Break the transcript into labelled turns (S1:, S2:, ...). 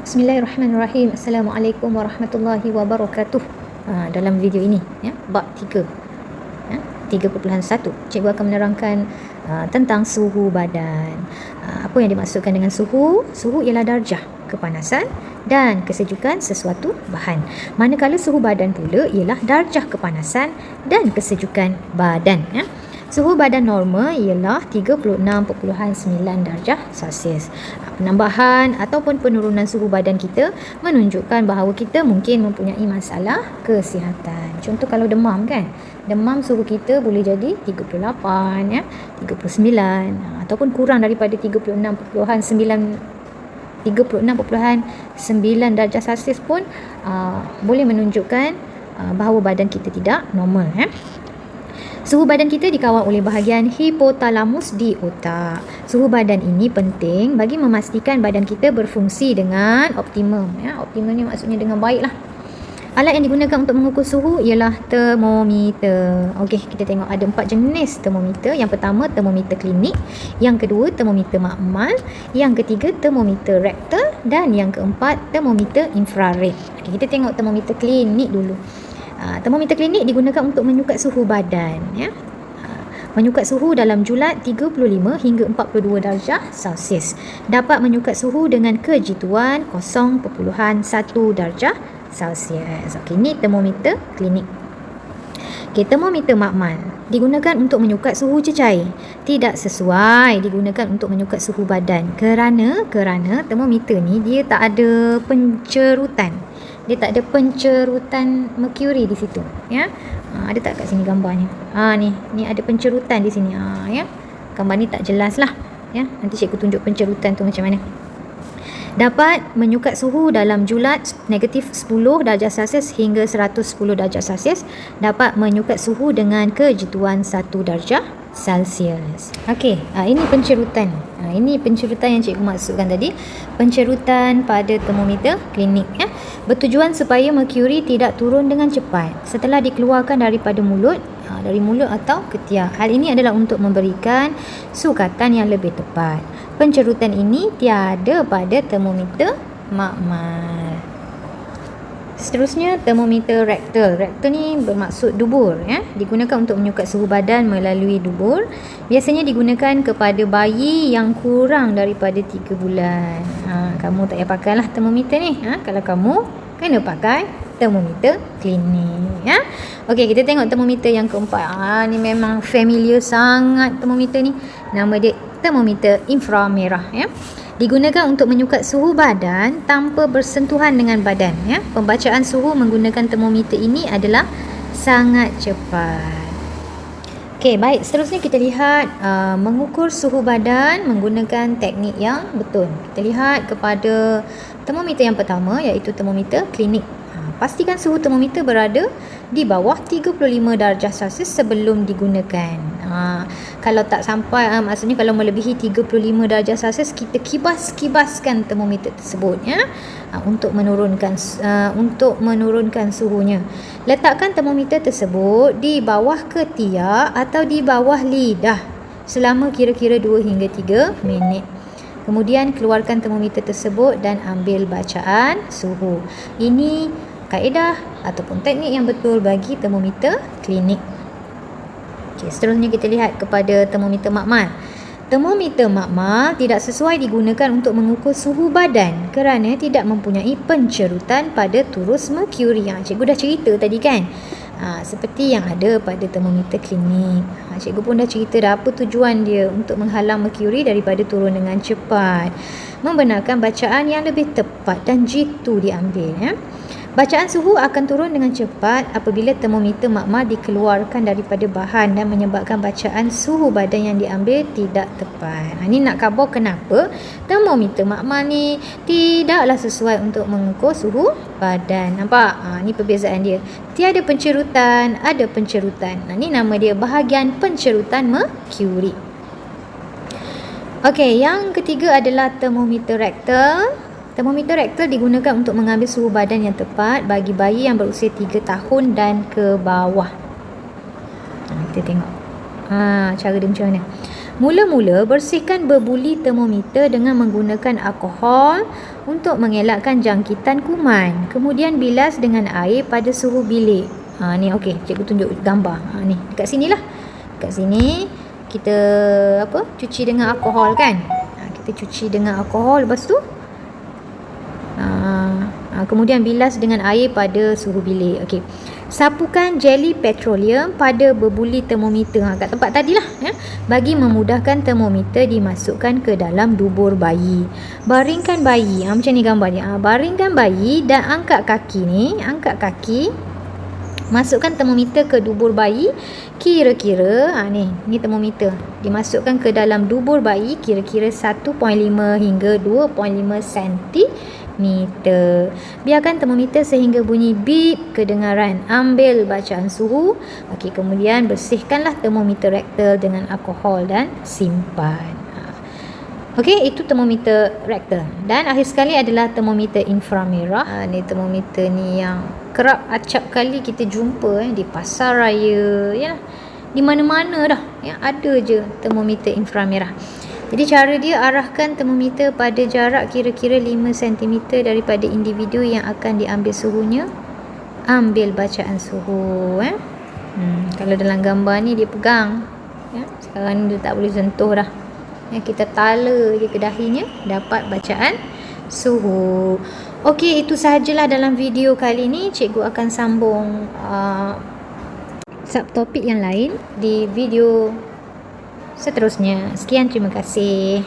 S1: Bismillahirrahmanirrahim. Assalamualaikum warahmatullahi wabarakatuh. Dalam video ini bab 3 3.1 cikgu akan menerangkan tentang suhu badan. Apa yang dimaksudkan dengan suhu? Suhu ialah darjah kepanasan dan kesejukan sesuatu bahan. Manakala suhu badan pula ialah darjah kepanasan dan kesejukan badan. Suhu badan normal ialah 36.9 darjah Celsius. Penambahan ataupun penurunan suhu badan kita menunjukkan bahawa kita mungkin mempunyai masalah kesihatan. Contoh kalau demam kan, demam suhu kita boleh jadi 38, 39 ataupun kurang daripada 36.9 darjah Celsius pun boleh menunjukkan bahawa badan kita tidak normal. Suhu badan kita dikawal oleh bahagian hipotalamus di otak. Suhu badan ini penting bagi memastikan badan kita berfungsi dengan optimum. Optimum ni maksudnya dengan baik lah. Alat yang digunakan untuk mengukur suhu ialah termometer. Okey, kita tengok ada 4 jenis termometer. Yang pertama termometer klinik, yang kedua termometer makmal, yang ketiga termometer rektal dan yang keempat termometer infrared. Okey, kita tengok termometer klinik dulu. Termometer klinik digunakan untuk menyukat suhu badan, menyukat suhu dalam julat 35 hingga 42 darjah Celsius. Dapat menyukat suhu dengan kejituan 0.1 darjah Celsius. Okey, ini termometer klinik. Okey, termometer makmal digunakan untuk menyukat suhu cecair. Tidak sesuai digunakan untuk menyukat suhu badan kerana termometer ni dia tak ada pencerutan. Dia tak ada pencerutan merkuri di situ, ada tak kat sini gambarnya? Ni ada pencerutan di sini, Gambar ni tak jelas lah, Nanti cikgu tunjuk pencerutan tu macam mana. Dapat menyukat suhu dalam julat negatif 10 darjah Celsius hingga 110 darjah Celsius. Dapat menyukat suhu dengan kejituan 1 darjah Celsius. Okey, ini pencerutan. Ini pencerutan yang cikgu maksudkan tadi, pencerutan pada termometer klinik, bertujuan supaya merkuri tidak turun dengan cepat setelah dikeluarkan daripada mulut, dari mulut atau ketiak. Hal ini adalah untuk memberikan sukatan yang lebih tepat. Pencerutan ini tiada pada termometer makmal. Seterusnya termometer rektal. Rektal ni bermaksud dubur, digunakan untuk menyukat suhu badan melalui dubur. Biasanya digunakan kepada bayi yang kurang daripada 3 bulan. Kamu tak payah pakailah termometer ni. Kalau kamu kena pakai termometer klinik. Okey, kita tengok termometer yang keempat. Ni memang familiar sangat termometer ni. Nama dia termometer inframerah, digunakan untuk menyukat suhu badan tanpa bersentuhan dengan badan, Pembacaan suhu menggunakan termometer ini adalah sangat cepat. Okey, baik, seterusnya kita lihat mengukur suhu badan menggunakan teknik yang betul. Kita lihat kepada termometer yang pertama, iaitu termometer klinik. Pastikan suhu termometer berada di bawah 35 darjah Celsius sebelum digunakan. Kalau tak sampai, maksudnya kalau melebihi 35 darjah Celsius, kita kibaskan termometer tersebut, untuk menurunkan suhunya. Letakkan termometer tersebut di bawah ketiak atau di bawah lidah selama kira-kira 2 hingga 3 minit. Kemudian keluarkan termometer tersebut dan ambil bacaan suhu. Ini kaedah ataupun teknik yang betul bagi termometer klinik. Okey, seterusnya kita lihat kepada termometer makmal. Termometer makmal tidak sesuai digunakan untuk mengukur suhu badan kerana tidak mempunyai pencerutan pada turus merkuri. Cikgu dah cerita tadi kan, seperti yang ada pada termometer klinik. Cikgu pun dah cerita dah apa tujuan dia, untuk menghalang merkuri daripada turun dengan cepat, membenarkan bacaan yang lebih tepat dan jitu diambil. Bacaan suhu akan turun dengan cepat apabila termometer makmal dikeluarkan daripada bahan dan menyebabkan bacaan suhu badan yang diambil tidak tepat. Ini nak khabar kenapa termometer makmal ni tidaklah sesuai untuk mengukur suhu badan. Nampak? Ni perbezaan dia. Tiada pencerutan, ada pencerutan. Ni nama dia bahagian pencerutan merkuri. Okey, yang ketiga adalah termometer rektal. Termometer rektal digunakan untuk mengambil suhu badan yang tepat bagi bayi yang berusia 3 tahun dan ke bawah. Kita tengok cara dia macam mana. Mula-mula bersihkan berbuli termometer dengan menggunakan alkohol untuk mengelakkan jangkitan kuman. Kemudian bilas dengan air pada suhu bilik. Ni okey, cikgu tunjuk gambar. Ni dekat sinilah. Dekat sini kita cuci dengan alkohol kan. Kita cuci dengan alkohol, lepas tu kemudian bilas dengan air pada suhu bilik. Okey. Sapukan jeli petroleum pada berbuli termometer kat tempat tadilah ya. Bagi memudahkan termometer dimasukkan ke dalam dubur bayi. Baringkan bayi. Macam ni gambar dia. Baringkan bayi dan angkat kaki ni, masukkan termometer ke dubur bayi kira-kira ni termometer dimasukkan ke dalam dubur bayi kira-kira 1.5 hingga 2.5 cm. Biarkan termometer sehingga bunyi bip kedengaran. Ambil bacaan suhu. Okey, kemudian bersihkanlah termometer rektal dengan alkohol dan simpan. Okey, itu termometer rektal. Dan akhir sekali adalah termometer inframerah. Ni termometer ni yang kerap acap kali kita jumpa di pasar raya ya. Di mana-mana dah ya, ada je termometer inframerah. Jadi cara dia, arahkan termometer pada jarak kira-kira 5 cm daripada individu yang akan diambil suhunya. Ambil bacaan suhu Kalau dalam gambar ni dia pegang ya. Sekarang ni dia tak boleh sentuh dah ya, kita tala je ke dahinya, dapat bacaan suhu. Okey, itu sahajalah dalam video kali ni. Cikgu akan sambung subtopik yang lain di video seterusnya. Sekian, terima kasih.